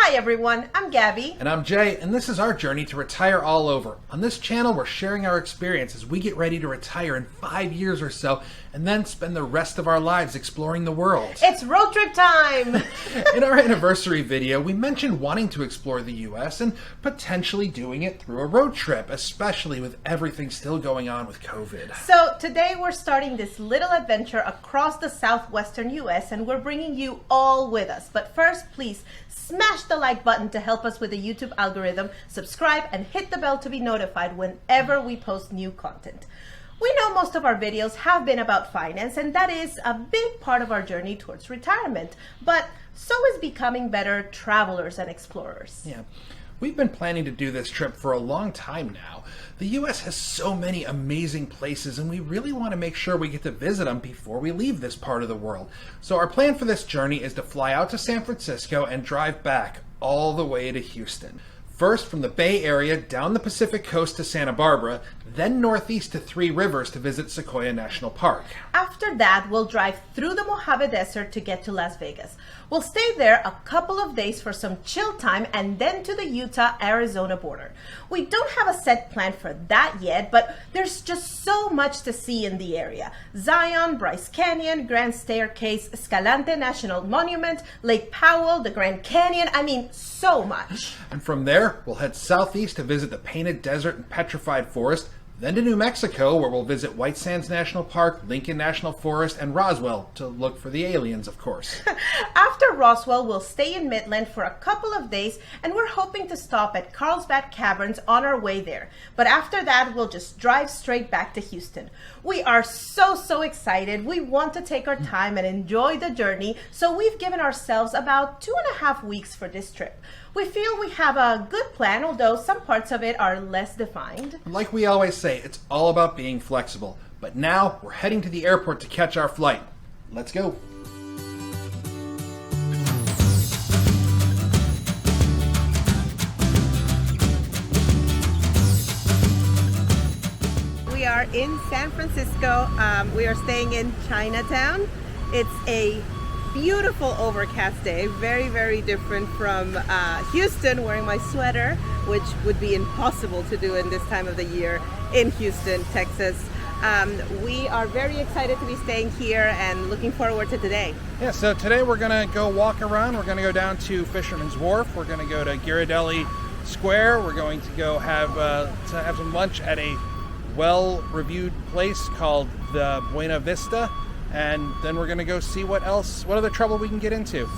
Hi everyone, I'm Gabby. And I'm Jay, and this is our journey to retire all over. On this channel, we're sharing our experience as we get ready to retire in 5 years or so, and then spend the rest of our lives exploring the world. It's road trip time! In our anniversary video, we mentioned wanting to explore the US and potentially doing it through a road trip, especially with everything still going on with COVID. So today we're starting this little adventure across the southwestern US, and we're bringing you all with us. But first, please smash the like button to help us with the YouTube algorithm, subscribe, and hit the bell to be notified whenever we post new content. We know most of our videos have been about finance, and that is a big part of our journey towards retirement, but so is becoming better travelers and explorers. Yeah. We've been planning to do this trip for a long time now. The US has so many amazing places, and we really want to make sure we get to visit them before we leave this part of the world. So our plan for this journey is to fly out to San Francisco and drive back all the way to Houston. First from the Bay Area down the Pacific coast to Santa Barbara, then northeast to Three Rivers to visit Sequoia National Park. After that, we'll drive through the Mojave Desert to get to Las Vegas. We'll stay there a couple of days for some chill time and then to the Utah-Arizona border. We don't have a set plan for that yet, but there's just so much to see in the area. Zion, Bryce Canyon, Grand Staircase, Escalante National Monument, Lake Powell, the Grand Canyon, I mean, so much. And from there, we'll head southeast to visit the Painted Desert and Petrified Forest, then to New Mexico, where we'll visit White Sands National Park, Lincoln National Forest, and Roswell to look for the aliens, of course. After Roswell, we'll stay in Midland for a couple of days, and we're hoping to stop at Carlsbad Caverns on our way there. But after that, we'll just drive straight back to Houston. We are so excited. We want to take our time and enjoy the journey, so we've given ourselves about 2.5 weeks for this trip. We feel we have a good plan, although some parts of it are less defined. Like we always say, it's all about being flexible. But now, we're heading to the airport to catch our flight. Let's go. We are in San Francisco. We are staying in Chinatown. It's a beautiful overcast day, very different from Houston, wearing my sweater, which would be impossible to do in this time of the year in Houston, Texas. We are very excited to be staying here and looking forward to today. Yeah, so today we're going to go walk around. We're going to go down to Fisherman's Wharf. We're going to go to Ghirardelli Square. We're going to go have some lunch at a well-reviewed place called the Buena Vista. And then we're going to go see what other trouble we can get into.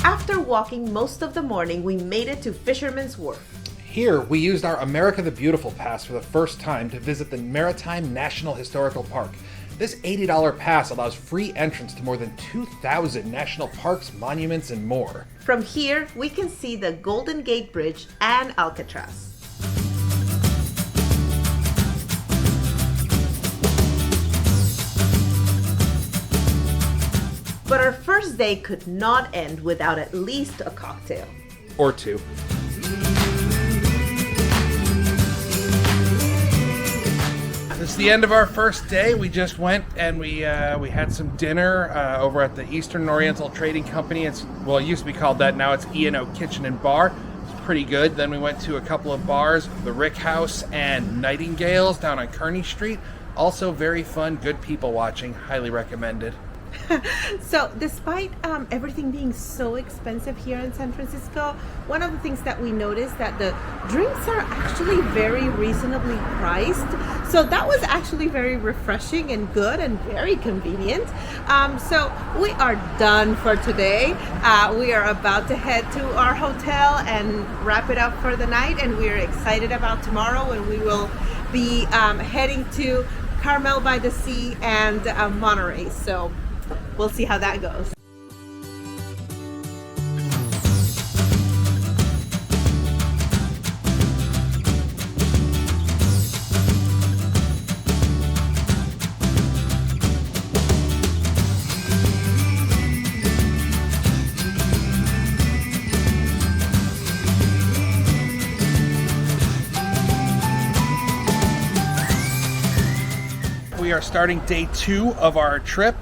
After walking most of the morning, we made it to Fisherman's Wharf. Here, we used our America the Beautiful pass for the first time to visit the Maritime National Historical Park. This $80 pass allows free entrance to more than 2,000 national parks, monuments, and more. From here, we can see the Golden Gate Bridge and Alcatraz. But our first day could not end without at least a cocktail. Or two. This is the end of our first day. We just went and we had some dinner over at the Eastern Oriental Trading Company. It used to be called that. Now it's E&O Kitchen and Bar. It's pretty good. Then we went to a couple of bars, the Rick House and Nightingales down on Kearney Street. Also very fun, good people watching. Highly recommended. So despite everything being so expensive here in San Francisco, one of the things that we noticed that the drinks are actually very reasonably priced. So that was actually very refreshing and good and very convenient. So we are done for today. We are about to head to our hotel and wrap it up for the night, and we are excited about tomorrow when we will be heading to Carmel by the Sea and Monterey. So we'll see how that goes. we are starting day 2 of our trip.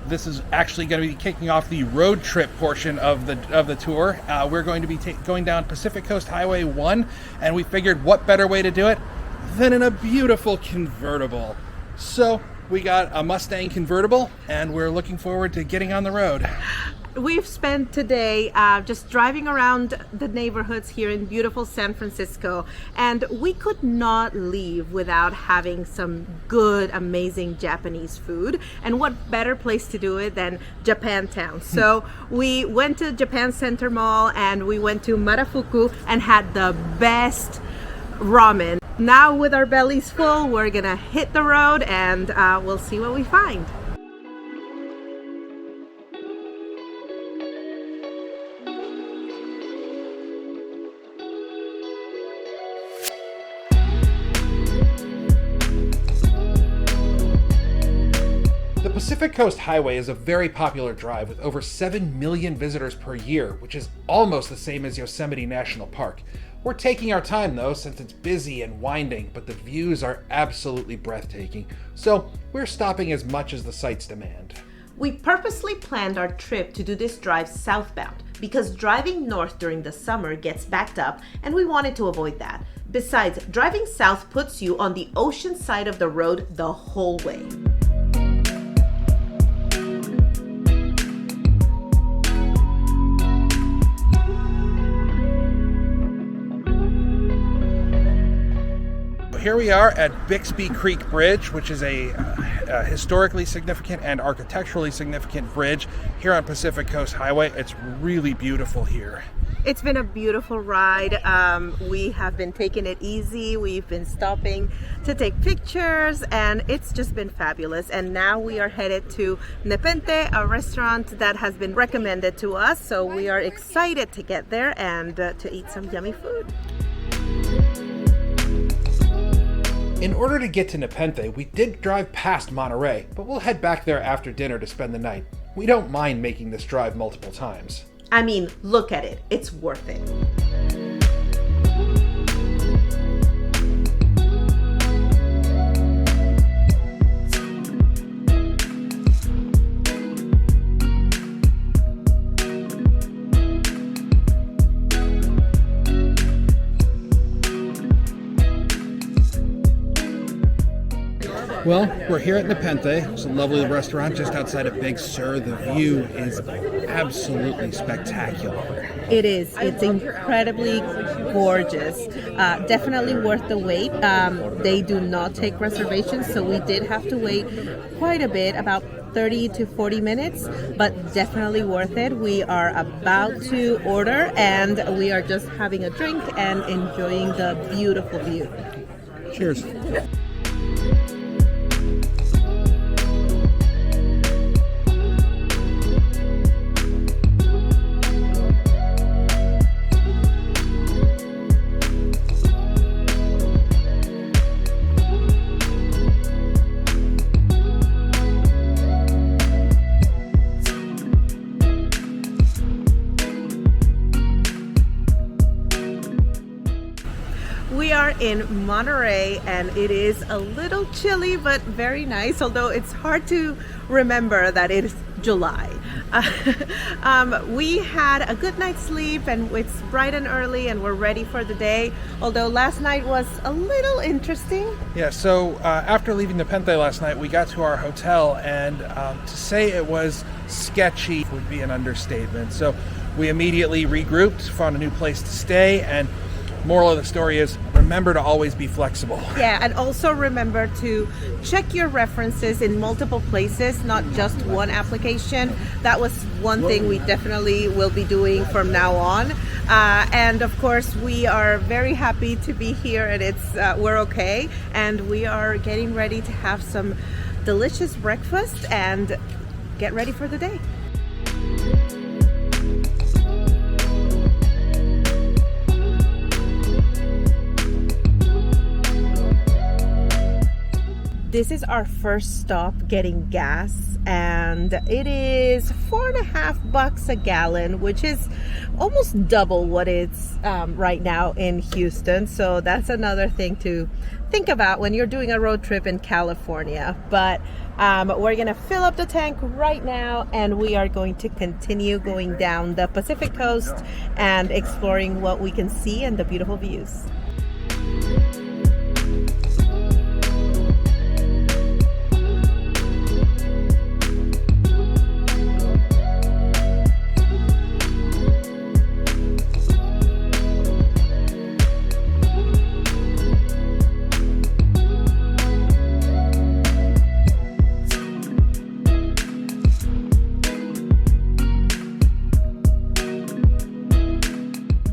This is actually going to be kicking off the road trip portion of the tour. We're going to be going down Pacific Coast Highway 1, and we figured what better way to do it than in a beautiful convertible. So we got a Mustang convertible, and we're looking forward to getting on the road. We've spent today just driving around the neighborhoods here in beautiful San Francisco, and we could not leave without having some good, amazing Japanese food. And what better place to do it than Japantown? So we went to Japan Center Mall and we went to Marafuku and had the best ramen. Now with our bellies full, we're gonna hit the road and we'll see what we find. The Pacific Coast Highway is a very popular drive with over 7 million visitors per year, which is almost the same as Yosemite National Park. We're taking our time though, since it's busy and winding, but the views are absolutely breathtaking, so we're stopping as much as the sights demand. We purposely planned our trip to do this drive southbound because driving north during the summer gets backed up and we wanted to avoid that. Besides, driving south puts you on the ocean side of the road the whole way. Here we are at Bixby Creek Bridge, which is a historically significant and architecturally significant bridge here on Pacific Coast Highway. It's really beautiful here. It's been a beautiful ride. We have been taking it easy. We've been stopping to take pictures and it's just been fabulous. And now we are headed to Nepenthe, a restaurant that has been recommended to us. So we are excited to get there and to eat some yummy food. In order to get to Nepenthe, we did drive past Monterey, but we'll head back there after dinner to spend the night. We don't mind making this drive multiple times. I mean, look at it. It's worth it. Well, we're here at Nepenthe. It's a lovely restaurant just outside of Big Sur. The view is absolutely spectacular. It is. It's incredibly gorgeous. Definitely worth the wait. They do not take reservations, so we did have to wait quite a bit, about 30 to 40 minutes, but definitely worth it. We are about to order and we are just having a drink and enjoying the beautiful view. Cheers. We are in Monterey and it is a little chilly but very nice, although it's hard to remember that it is July. We had a good night's sleep and it's bright and early and we're ready for the day, although last night was a little interesting. Yeah, so after leaving Nepenthe last night, we got to our hotel, and to say it was sketchy would be an understatement. So we immediately regrouped, found a new place to stay, and moral of the story is remember to always be flexible. Yeah, and also remember to check your references in multiple places, not just one application. That was one thing we definitely will be doing from now on. And of course, we are very happy to be here, and we're okay. And we are getting ready to have some delicious breakfast and get ready for the day. This is our first stop getting gas, and it is $4.50 a gallon, which is almost double what it's right now in Houston. So that's another thing to think about when you're doing a road trip in California. But we're gonna fill up the tank right now, and we are going to continue going down the Pacific coast and exploring what we can see and the beautiful views.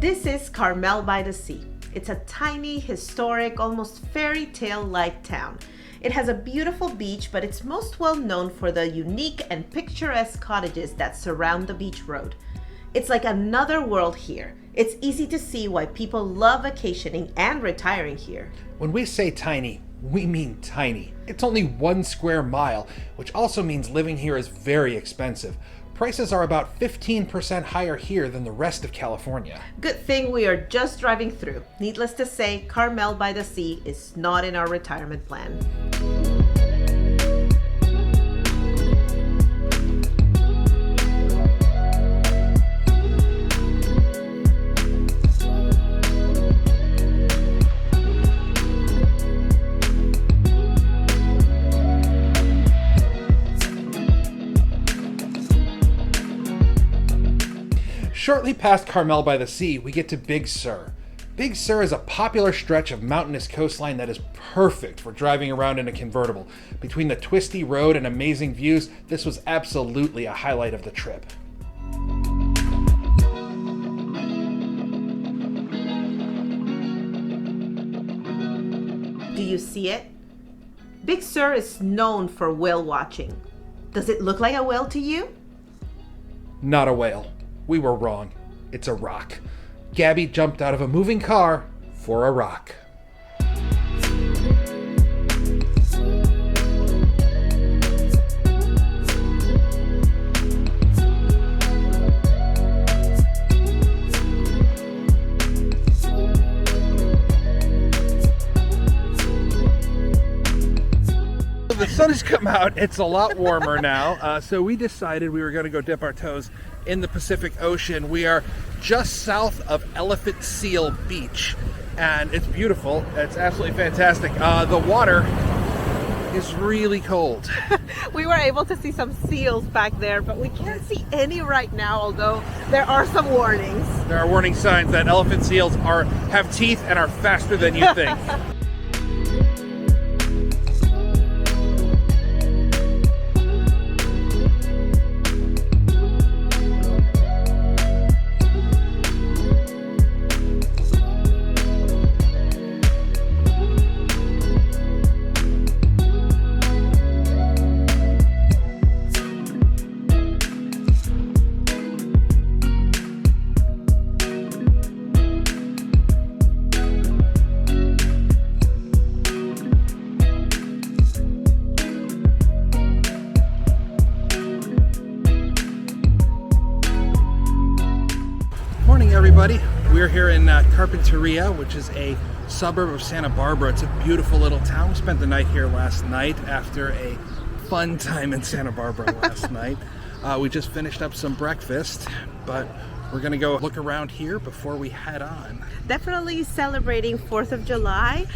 This is Carmel by the Sea. It's a tiny, historic, almost fairy tale-like town. It has a beautiful beach, but it's most well known for the unique and picturesque cottages that surround the beach road. It's like another world here. It's easy to see why people love vacationing and retiring here. When we say tiny, we mean tiny. It's only 1 square mile, which also means living here is very expensive. Prices are about 15% higher here than the rest of California. Good thing we are just driving through. Needless to say, Carmel by the Sea is not in our retirement plan. Shortly past Carmel by the Sea, we get to Big Sur. Big Sur is a popular stretch of mountainous coastline that is perfect for driving around in a convertible. Between the twisty road and amazing views, this was absolutely a highlight of the trip. Do you see it? Big Sur is known for whale watching. Does it look like a whale to you? Not a whale. We were wrong. It's a rock. Gabby jumped out of a moving car for a rock. The sun has come out. It's a lot warmer now, so we decided we were going to go dip our toes in the Pacific Ocean. We are just south of Elephant Seal Beach, and it's beautiful. It's absolutely fantastic. The water is really cold. We were able to see some seals back there, but we can't see any right now, although there are some warnings. There are warning signs that elephant seals have teeth and are faster than you think. Everybody, we're here in Carpinteria, which is a suburb of Santa Barbara. It's a beautiful little town. We spent the night here last night after a fun time in Santa Barbara last night. We just finished up some breakfast, but we're gonna go look around here before we head on. Definitely celebrating 4th of July.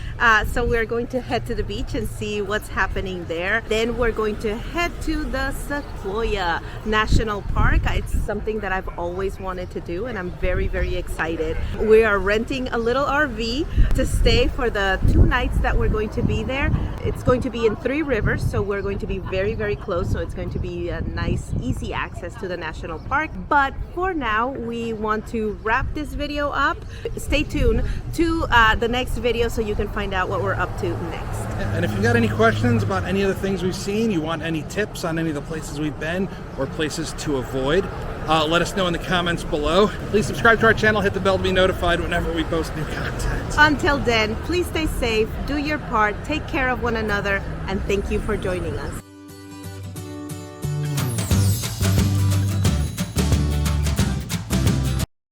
So we're going to head to the beach and see what's happening there. Then we're going to head to the Sequoia National Park. It's something that I've always wanted to do, and I'm very, very excited. We are renting a little RV to stay for the 2 nights that we're going to be there. It's going to be in Three Rivers, so we're going to be very, very close. So it's going to be a nice, easy access to the national park. But for now, we want to wrap this video up. Stay tuned to the next video so you can find out what we're up to next. And if you've got any questions about any of the things we've seen, you want any tips on any of the places we've been or places to avoid, Let us know in the comments below. Please subscribe to our channel, hit the bell to be notified whenever we post new content. Until then, please stay safe, do your part, take care of one another, and thank you for joining us.